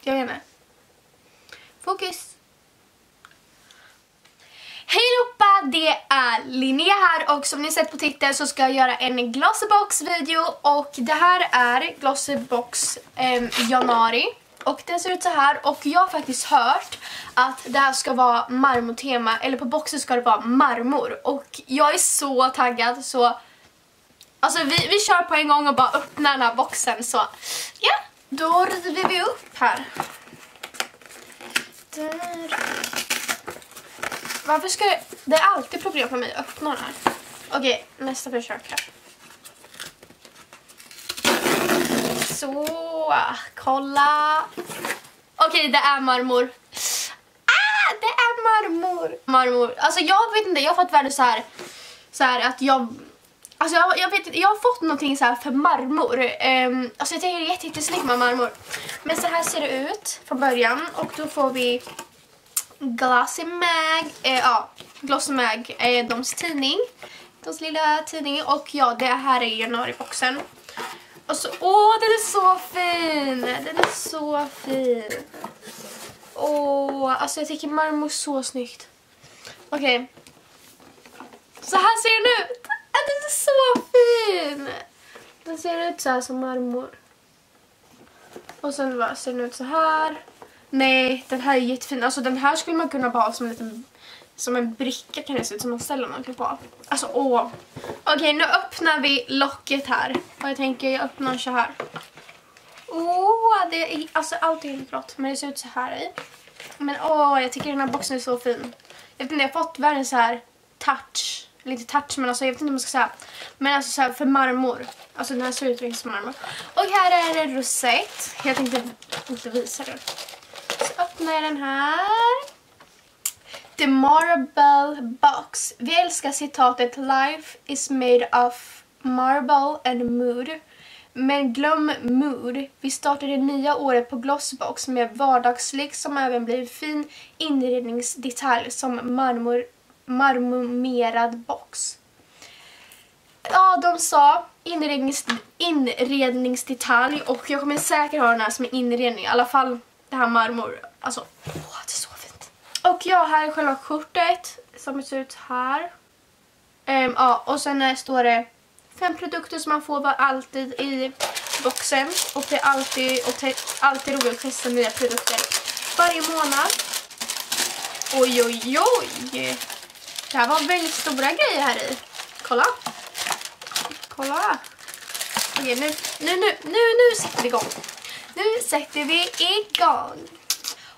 Jag vet inte. Fokus. Hej allihopa, det är Linnea här och som ni sett på titeln så ska jag göra en Glossybox-video och det här är Glossybox januari och den ser ut så här och jag har faktiskt hört att det här ska vara marmortema eller på boxen ska det vara marmor och jag är så taggad så alltså vi kör på en gång och bara öppnar den här boxen så ja, då river vi upp här. Där. Varför ska det är alltid problem för mig att öppna den här. Okej, nästa försök här. Så, kolla. Okej, det är marmor. Det är marmor. Marmor. Alltså jag vet inte, jag har fått värde så här att jag har fått någonting så här för marmor. Alltså jag tycker det är jättesnyggt med marmor. Men så här ser det ut från början och då får vi Glossy Mag, Glossy Mag är deras tidning. Deras lilla tidning och ja, det här är januariboxen. Och så, den är så fin. Den är så fin. Alltså jag tycker marmor är så snyggt. Okej. Så här ser den ut. Den är så fin. Den ser ut så här som marmor. Och sen ser den ut så här. Nej, den här är jättefin. Alltså den här skulle man kunna bara ha som en bricka kan det se ut som man ställer någonting på. Alltså Okej, nu öppnar vi locket här. Och jag tänker jag öppnar så här. Det är alltså allt är helt blått men det ser ut så här i. Men jag tycker den här boxen är så fin. Jag vet inte, jag har fått världen så här touch. Lite touch men alltså jag vet inte vad man ska säga. Men alltså så här för marmor. Alltså den här ser ut som marmor. Och här är det rosett. Jag tänkte inte visa det. Så öppnar jag den här. The Marble Box. Vi älskar citatet Life is made of marble and mood. Men glöm mood. Vi startar det nya året på Glossybox med vardagslik som även blir fin inredningsdetalj som marmorerad box. Ja, de sa inredningsdetalj och jag kommer säkert ha den här som en inredning. I alla fall det här marmor. Alltså, det är så fint. Och jag här är själva skjortet som ser ut här. Och sen står det 5 produkter som man får alltid i boxen. Och det är alltid roligt att testa nya produkter varje månad. Oj. Det här var väldigt stora grejer här i. Kolla. Okej, nu sätter vi igång.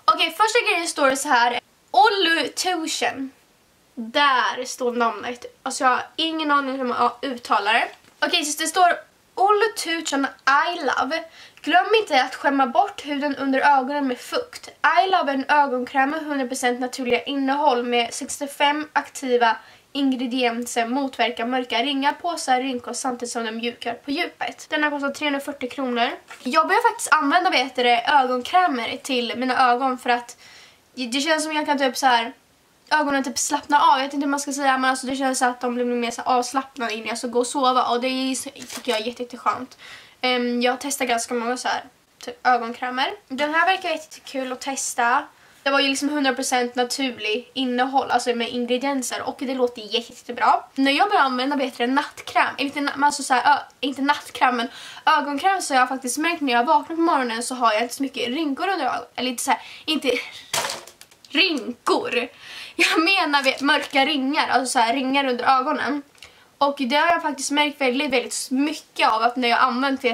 Okej, första grejen står det så här. Olutution. Där står namnet. Alltså jag har ingen aning hur man uttalar det. Okej, så det står Olutution I Love. Glöm inte att skämma bort huden under ögonen med fukt. I Love är en ögonkräm med 100% naturliga innehåll med 65 aktiva ingredienser motverkar mörka ringar, påsar, rynkor samtidigt som den mjukar på djupet. Den har kostat 340 kronor. Jag börjar faktiskt använda ögonkrämer till mina ögon för att det känns som jag kan typ så här ögonen typ slappna av. Jag vet inte hur man ska säga men alltså det känns så att de blir mer så avslappnade innan jag ska gå och sova och det tycker jag är jätteskönt. Jag testar ganska många så här typ ögonkrämer. Den här verkar jättekul att testa. Det var ju liksom 100% naturlig innehåll, alltså med ingredienser och det låter jättebra. När jag börjar använda bättre nattkräm, inte nattkräm men ögonkräm så har jag faktiskt märkt när jag vaknar på morgonen så har jag inte så mycket rynkor under ögonen. Eller inte så här, inte rynkor. Jag menar mörka ringar, alltså så här ringar under ögonen. Och det har jag faktiskt märkt väldigt mycket av att när jag använt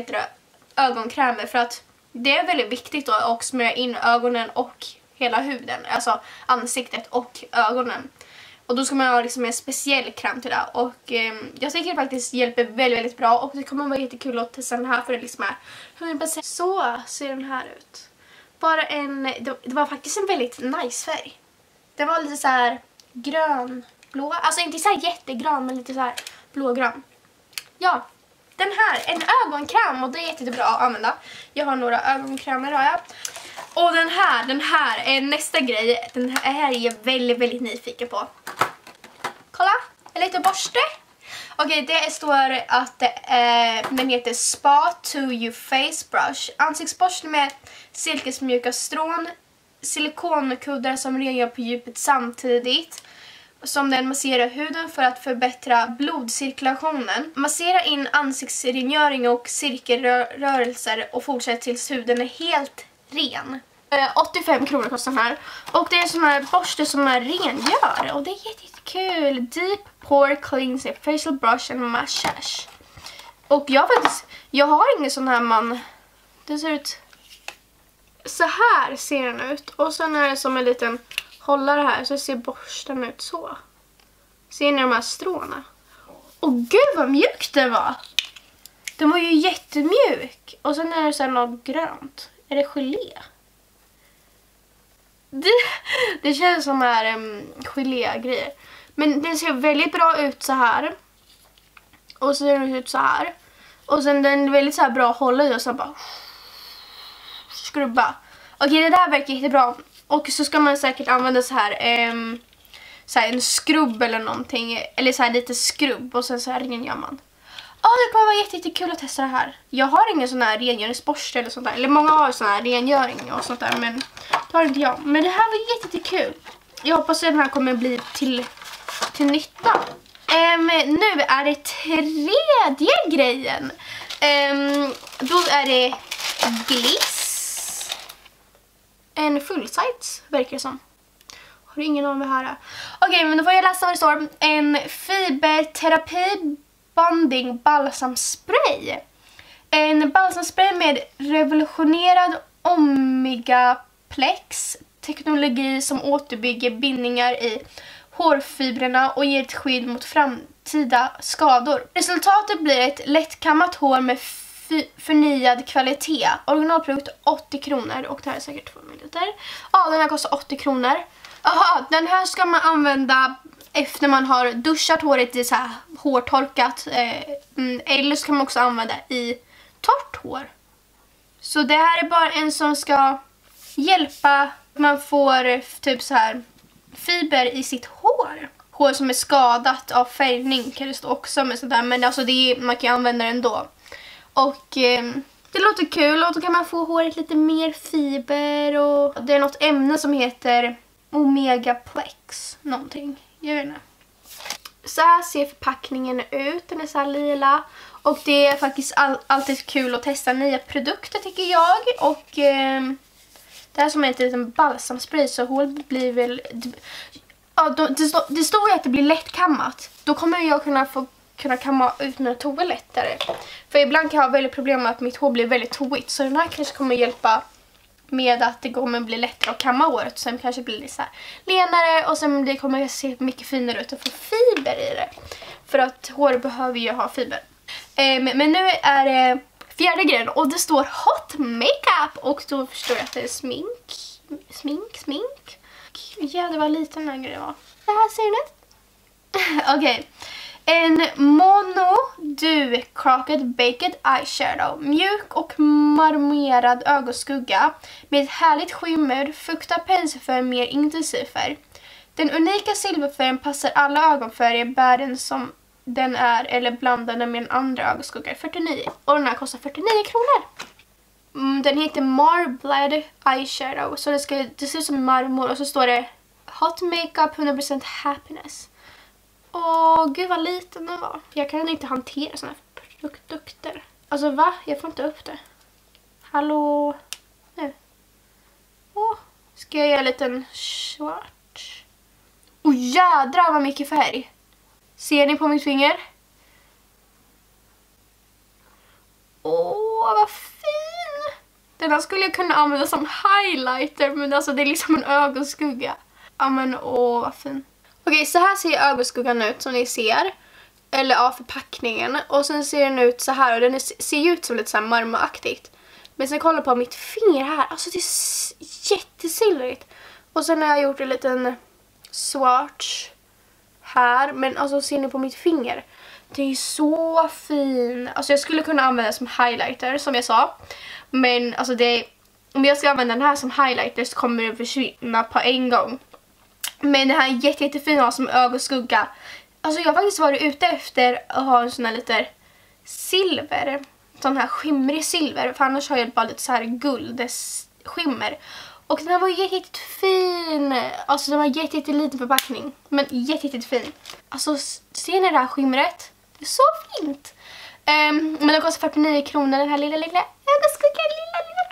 ögonkrämer för att det är väldigt viktigt då att smörja in ögonen och hela huden, alltså ansiktet och ögonen. Och då ska man ha liksom en speciell kräm till det. Och jag tycker det faktiskt hjälper väldigt bra. Och det kommer vara jättekul att testa den här för det liksom är 100%. Så ser den här ut. Det var faktiskt en väldigt nice färg. Det var lite så här grönblå. Alltså inte så här jättegrön men lite så här blågrön. Ja, den här, en ögonkräm och det är jättebra att använda. Jag har några ögonkrämer har jag. Och den här är nästa grej. Den här är jag väldigt nyfiken på. Kolla, en liten borste. Okej, det står att den heter Spa to You Face Brush. Ansiktsborste med silkesmjuka strån, silikonkuddar som rengör på djupet samtidigt som den masserar huden för att förbättra blodcirkulationen. Massera in ansiktsrengöring och cirkelrörelser och fortsätt tills huden är helt ren. 85 kronor kostar den här. Och det är sån här borste som är rengör. Och det är jättekul. Deep Pore Cleanser Facial Brush and Massage. Och jag har ingen sån här man. Det ser ut så här ser den ut. Och sen är det som en liten hållare här, så ser borsten ut så. Ser ni de här stråna? Och gud vad mjuk det var. Den var ju jättemjuk. Och sen är det så här något grönt. Är det gelé? Det känns som här gelé-grejer. Men den ser väldigt bra ut så här. Och så ser den ut så här. Och sen den är väldigt så här bra att hålla i och så bara skrubba. Okej, det där verkar jättebra. Och så ska man säkert använda så här en skrubb eller någonting. Eller så här lite skrubb och sen så här rengör man. Det kommer vara jättekul att testa det här. Jag har ingen sån här rengöringsborste eller sånt där. Eller många har sån här rengöring och sånt där. Men det har inte jag. Men det här var jättekul. Jag hoppas att den här kommer bli till nytta. Nu är det tredje grejen. Då är det Gliss. En full size verkar det som. Har du ingen aning vad det här är? Okej, men då får jag läsa vad det står. En fiberterapi bonding balsamspray. En balsamspray med revolutionerad Omegaplex teknologi som återbygger bindningar i hårfibrerna och ger ett skydd mot framtida skador. Resultatet blir ett lättkammat hår med förnyad kvalitet. Originalprodukt 80 kronor och det här är säkert 2 minuter. Ja, den här kostar 80 kronor. Aha, den här ska man använda efter man har duschat håret i så här hårtorkat. Eller så kan man också använda i torrt hår. Så det här är bara en som ska hjälpa. Man får typ så här fiber i sitt hår. Hår som är skadat av färgning kan det stå också med sådär. Men alltså man kan använda den ändå. Och det låter kul och då kan man få håret lite mer fiber och det är något ämne som heter Omegaplex någonting. Jag vet inte. Så här ser förpackningen ut. Den är så här lila och det är faktiskt alltid kul att testa nya produkter tycker jag. Och det här som är en liten balsamspray så håret blir väl det står ju att det blir lättkammat. Då kommer jag kunna kamma ut mina toer lättare. För ibland kan jag ha väldigt problem med att mitt hår blir väldigt toigt. Så den här kanske kommer hjälpa med att det kommer bli lättare att kamma håret. Sen kanske blir det så här lenare och sen det kommer se mycket finare ut och få fiber i det. För att hår behöver ju ha fiber. Men nu är det fjärde grejen och det står hot makeup och då förstår jag att det är smink. Jävlar vad liten den här grejen var. Det här ser ni. Okej. En Mono Dew Crooked Baked Eyeshadow. Mjuk och marmorerad ögonskugga med ett härligt skimmer, fukta penselfärg mer intensiv färg. Den unika silverfärgen passar alla ögonfärger, bär den som den är eller blandar den med en andra ögonskugga. 49. Och den här kostar 49 kronor. Den heter Marbled Eyeshadow. Så det ser ut som marmor och så står det Hot Makeup 100% Happiness. Åh, gud vad liten den var. Jag kan inte hantera såna här produkter. Alltså va? Jag får inte upp det. Hallå? Nu. Ska jag göra en liten svart? Jädrar vad mycket färg. Ser ni på mitt finger? Vad fin. Den här skulle jag kunna använda som highlighter. Men alltså det är liksom en ögonskugga. Ja men vad fin. Okej, så här ser ögonskuggan ut som ni ser. Eller av förpackningen. Och sen ser den ut så här. Och den ser ut som lite så här marmoraktigt. Men sen kolla på mitt finger här. Alltså det är jättesilvrigt. Och sen har jag gjort en liten swatch här. Men alltså ser ni på mitt finger. Det är så fin. Alltså jag skulle kunna använda som highlighter som jag sa. Men alltså om jag ska använda den här som highlighter så kommer den försvinna på en gång. Men den här är jättefin att ha som ögonskugga. Alltså jag har faktiskt varit ute efter att ha en sån här lite silver. Sån här skimrig silver. För annars har jag bara lite så här guldskimmer. Och den här var jättefin. Alltså den var jätteliten förpackning. Men jättefin. Alltså ser ni det här skimret? Det är så fint. Men den kostar 49 kronor den här lilla. Lilla.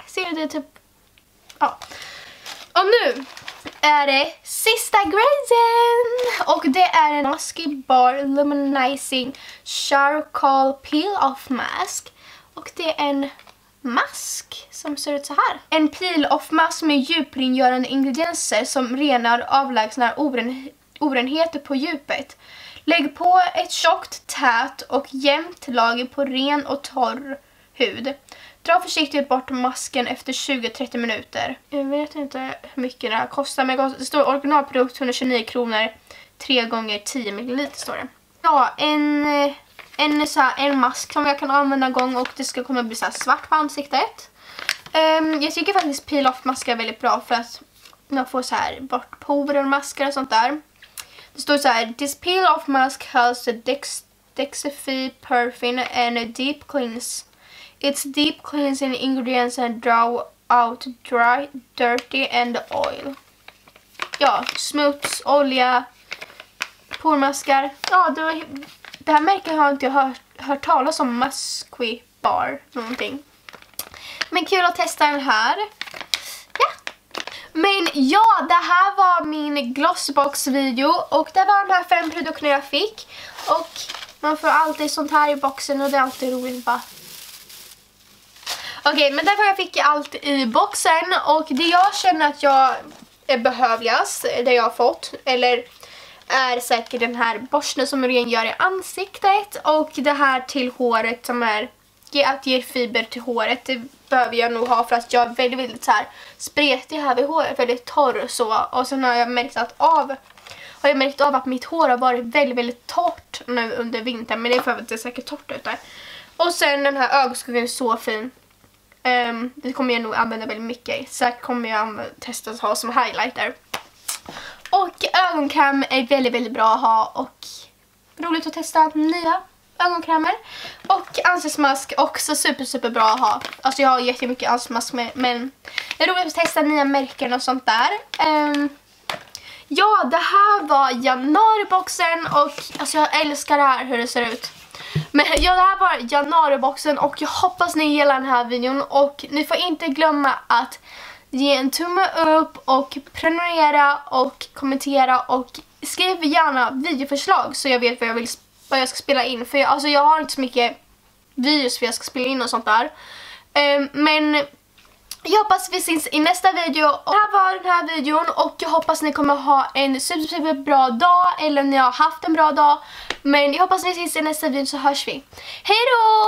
Ser ni det typ? Ja. Och nu är det sista grejen. Och det är en Musky Bar Luminizing Charcoal Peel-Off Mask. Och det är en mask som ser ut så här. En peel-off mask med djuprengörande ingredienser som renar avlägsnar orenheter på djupet. Lägg på ett tjockt, tät och jämnt lager på ren och torr hud. Dra försiktigt bort masken efter 20-30 minuter. Jag vet inte hur mycket det här kostar, men det står originalprodukt 129 kronor 3 gånger 10 ml står det. Ja, en mask som jag kan använda en gång och det ska komma bli så här svart på ansiktet. Jag tycker faktiskt peel-off maskar är väldigt bra för att man får så här bort porer och maskar och sånt där. Det står så här: This peel-off mask has a Dexify Perfin and a deep cleanse. Its deep cleansing ingredients and draw out dry, dirty and oil. Ja, smuts, olja, pormaskar. Ja, det här märket har inte jag hört talas om, Musky Bar någonting. Men kul att testa den här. Ja. Men ja, det här var min Glossbox-video. Och det var de här 5 produkterna jag fick. Och man får alltid sånt här i boxen och det är alltid roligt bara. Okej, men därför jag fick allt i boxen. Och det jag känner att jag är behövligast, det jag har fått, eller är säkert den här borsten som rengör i ansiktet. Och det här till håret som är att ge fiber till håret. Det behöver jag nog ha för att jag är väldigt så här spretig här vid håret, väldigt torr och så. Och sen har jag märkt av att mitt hår har varit väldigt torrt nu under vintern. Men det är för att det är säkert torrt ute. Och sen den här ögonskuggan är så fin. Det kommer jag nog använda väldigt mycket. Säkert kommer jag testa att ha som highlighter. Och ögonkräm är väldigt bra att ha. Och roligt att testa nya ögonkrämer. Och ansiktsmask också super bra att ha. Alltså jag har jättemycket ansiktsmask med, men det är roligt att testa nya märken och sånt där. Ja, det här var januariboxen. Och alltså jag älskar det här hur det ser ut. Men ja, det här var januariboxen och jag hoppas ni gillar den här videon. Och ni får inte glömma att ge en tumme upp och prenumerera och kommentera och skriv gärna videoförslag så jag vet vad jag ska spela in. För jag har inte så mycket videos för jag ska spela in och sånt där. Men jag hoppas vi syns i nästa video. Och det här var den här videon och jag hoppas ni kommer ha en super bra dag. Eller ni har haft en bra dag. Men jag hoppas vi syns i nästa video så hörs vi. Hej då!